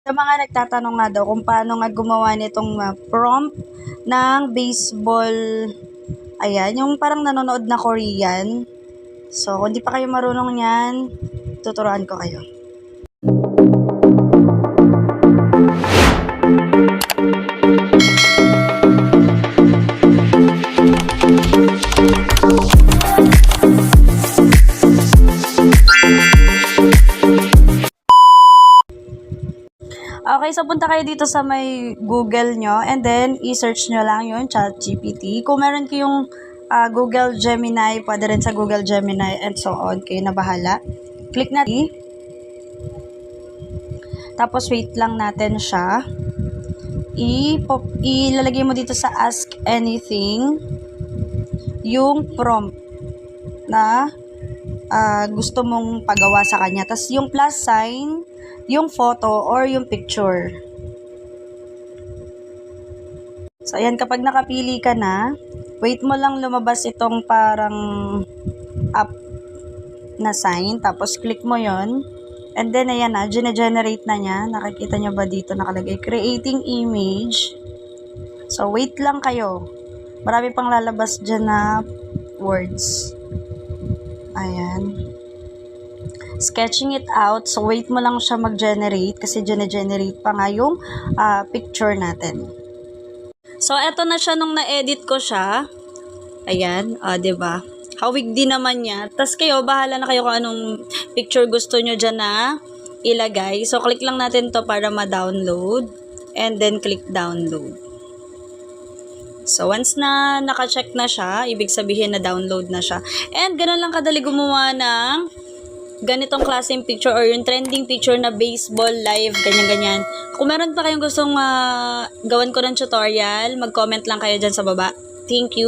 Sa mga nagtatanong nga daw kung paano nga gumawa nitong prompt ng baseball, ayan, yung parang nanonood na Korean. So, kung di pa kayo marunong yan, tuturuan ko kayo. Okay, so punta kayo dito sa may Google nyo and then i-search nyo lang yung ChatGPT. Kung meron kayong Google Gemini, pwede rin sa Google Gemini and so on. Kayo na bahala. Click natin. Tapos wait lang natin siya. Ilalagay mo dito sa Ask Anything yung prompt na gusto mong pagawa sa kanya. Tapos yung plus sign, yung photo or yung picture. So, ayan, kapag nakapili ka na, wait mo lang lumabas itong parang up na sign. Tapos, click mo yon. And then, ayan na, generate na niya. Nakikita nyo ba dito nakalagay? Creating image. So, wait lang kayo. Marami pang lalabas dyan na words. Ayan. Sketching it out. So, wait mo lang siya mag-generate kasi generate pa nga yung picture natin. So, eto na siya nung na-edit ko siya. Ayan, diba? Hawig din naman niya. Tapos kayo, bahala na kayo kung anong picture gusto nyo dyan na ilagay. So, click lang natin to para ma-download. And then, click download. So, once na naka-check na siya, ibig sabihin na download na siya. And, ganun lang kadali gumawa ng ganitong klaseng picture or yung trending picture na baseball live, ganyan-ganyan. Kung meron pa kayong gustong gawan ko ng tutorial, mag-comment lang kayo dyan sa baba. Thank you.